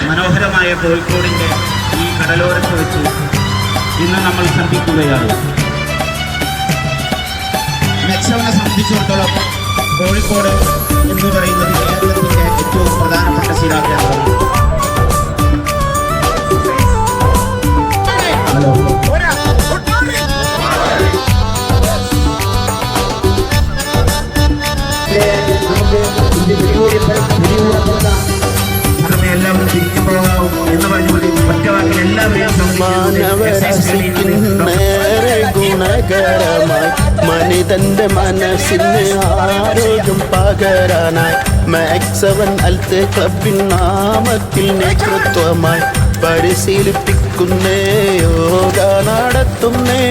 മനോഹരമായ കോഴിക്കോടിൻ്റെ ഈ കടലോരത്ത് വെച്ച് ഇന്ന് നമ്മൾ സന്ധിക്കുകയാണ്. മെക്സവനെ സംബന്ധിച്ചിടത്തോളം കോഴിക്കോട് എന്ന് പറയുന്നത് കേരളത്തിൻ്റെ ഏറ്റവും പ്രധാനപ്പെട്ട ശിലാകേന്ദ്രമാണ്. എല്ലാവരും തിരിച്ചു പോകാവും എന്ന് പറഞ്ഞുകൊണ്ട് ഒറ്റവാക്കിൽ എല്ലാവരെയും ഗുണകരമായി മനിതന്റെ മനസ്സിന് ആരോഗ്യം പകരാനായി മാക്സവൻ അൽത്തെ ക്ലബിൻ നാമത്തിൽ നേതൃത്വമായി പരിശീലിപ്പിക്കുന്നേ യോഗ നടത്തുന്നേ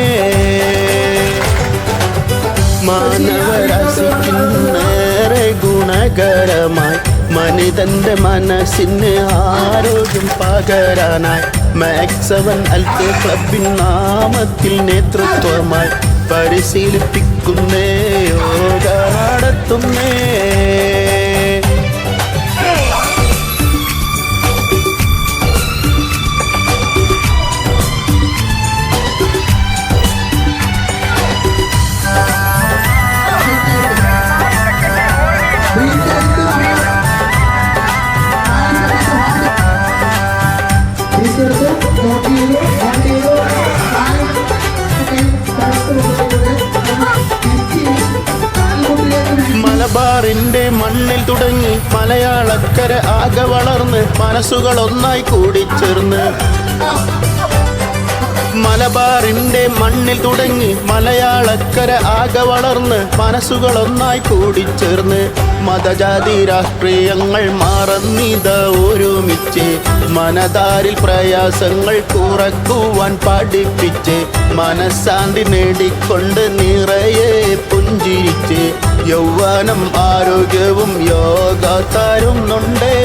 മാനവരാശിക്കുന്നേറെ ഗുണകരമായി മനിതന്റെ മനസ്സിന് ആരോഗ്യം പകരാനായി മാക്സവൻ അൽത്തെ ക്ലബിൻ നാമത്തിൽ നേതൃത്വമായി പരിശീലിപ്പിക്കുന്നേ യോഗ നടത്തുന്നേ മലബാറിന്റെ മണ്ണിൽ തുടങ്ങി മലയാളക്കര ആകെ വളർന്ന് മനസ്സുകൾ ഒന്നായി കൂടിച്ചേർന്ന് മലബാറിന്റെ മണ്ണിൽ തുടങ്ങി മലയാളക്കര ആകെ വളർന്ന് മനസ്സുകൾ ഒന്നായി കൂടിച്ചേർന്ന് മതജാതി രാഷ്ട്രീയങ്ങൾ മറന്നിത ഒരുമിച്ച് മനതാരിൽ പ്രയാസങ്ങൾ കുറക്കുവാൻ പഠിപ്പിച്ച് മനഃശാന്തി നേടിക്കൊണ്ട് നിറയെ പുഞ്ചിരിച്ച് യൗവനം ആരോഗ്യവും യോഗ തരുന്നുണ്ടേ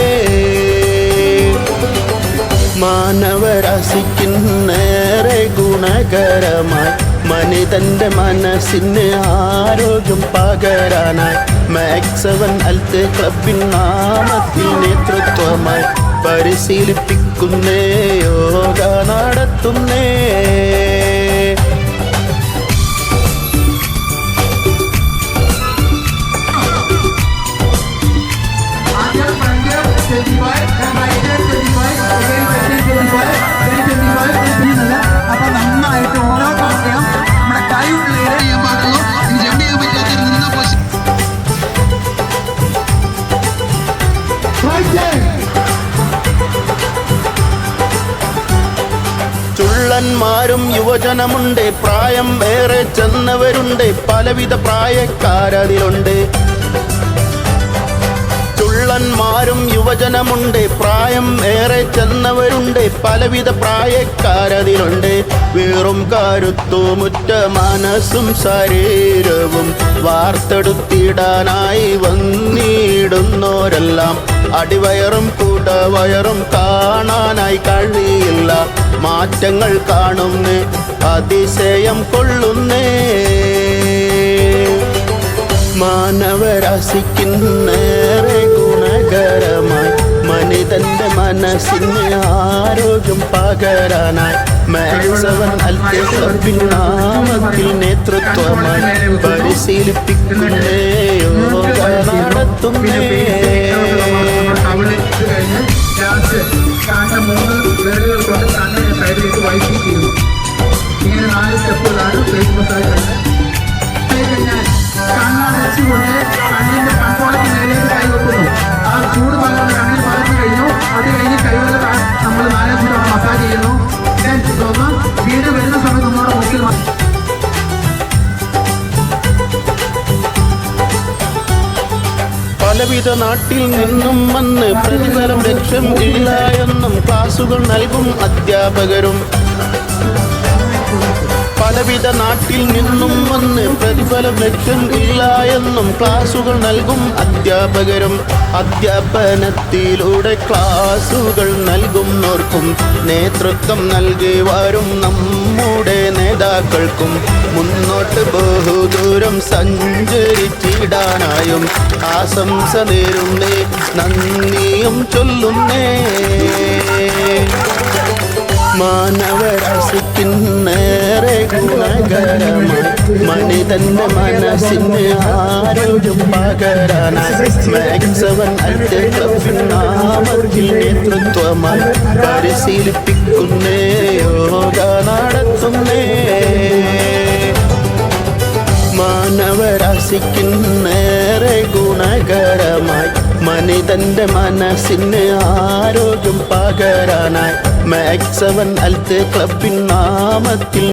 മാനവരാശിക്കുന്നേറെ ഗുണകരമായി മനിതന്റെ മനസ്സിന് ആരോഗ്യം പകരാനായി മാക്സവൻ അൽത്തെ ക്ലബിൻ നാമത്തിൽ നേതൃത്വമായി പരിശീലിപ്പിക്കുന്നേ യോഗ നടത്തുന്നേ അപ്പൊ നന്നായിട്ട് ഓരോ കാര്യം നമ്മുടെ കൈയുള്ള ചെയ്യാൻ പാടുള്ളൂ. ഇത് ജമ്പ് ചെയ്യാൻ പറ്റാത്ത നിന്ന ചുള്ളന്മാരും യുവജനമുണ്ട്, പ്രായം ഏറെ ചെന്നവരുണ്ട്, പലവിധ പ്രായക്കാരതിലുണ്ട്. ചുള്ളന്മാരും യുവജനമുണ്ട്, പ്രായം ഏറെ ചെന്നവരുണ്ട്, പലവിധ പ്രായക്കാരതിലുണ്ട്. വീറും കരുത്തുമുറ്റ മനസ്സും ശരീരവും വാർത്തെടുത്തിടാനായി വന്നിടുന്നോരെല്ലാം അടിവയറും കൂടവയറും കാണാനായി കഴിയില്ല. മാറ്റങ്ങൾ കാണുന്നേ അതിശയം കൊള്ളുന്നേ മാനവരാശിക്കുന്നേറെ ഗുണകരമായി മനിതന്റെ മനസ്സിന് ആരോഗ്യം പകരാനായി മാക്സവൻ അൽത്തെ ക്ലബിൻ നാമത്തിൽ നേതൃത്വമായി പരിശീലിപ്പിക്കുന്നേ യോഗ നടത്തുന്നേ ഇങ്ങനെ 4 സ്റ്റെപ്പുകളാണ് ഫേസ് മസാജ്. കണ്ണടച്ചുകൊണ്ട് കണ്ണിന്റെ കൺപോളയ്ക്ക് നേരേക്ക് കൈ വെക്കുന്നു. ആ ചൂട് പകർന്ന് കണ്ണിൽ പകർന്നു കഴിഞ്ഞു. അത് കഴിഞ്ഞ് കൈകൾ നമ്മൾ 4 തവണ മസാജ് ചെയ്യുന്നു. വീട് വരുന്ന സമയത്ത് നമ്മുടെ മുക്കിൽ പലവിധ നാട്ടിൽ നിന്നും വന്ന് പ്രതിഫലം ലക്ഷ്യം ഇല്ല എന്നും ക്ലാസുകൾ നൽകും അധ്യാപകരും. പലവിധ നാട്ടിൽ നിന്നും വന്ന് പ്രതിഫലം ലക്ഷ്യം ഇല്ല എന്നും ക്ലാസുകൾ നൽകും അധ്യാപകരും. അധ്യാപനത്തിലൂടെ ക്ലാസുകൾ നൽകുന്നവർക്കും നേതൃത്വം നൽകി വരും നമ്മുടെ നേതാക്കൾക്കും മുന്നോട്ട് ബഹുദൂരം സഞ്ചരിച്ചിടാനായും ആശംസ നേരുന്നേ, നന്ദിയും ചൊല്ലുന്നേ. മാനവരാശിക്കുന്നേറെ ഗുണകരമായി മനിതന്റെ മനസ്സിന് ആരോഗ്യം പകരാനായി മാക്സവൻ അൽത്ത് ക്ലബിൻ നാമത്തിൽ നേതൃത്വമായി പരിശീലിപ്പിക്കുന്നേ യോഗ നടത്തുന്നേ മാനവരാശിക്കുന്നേറെ ഗുണകരമായി മനിതന്റെ മനസ്സിന് ആരോഗ്യം പകരാനായി മാക്സവൻ അൽത്ത് ക്ലബിൻ നാമത്തിൽ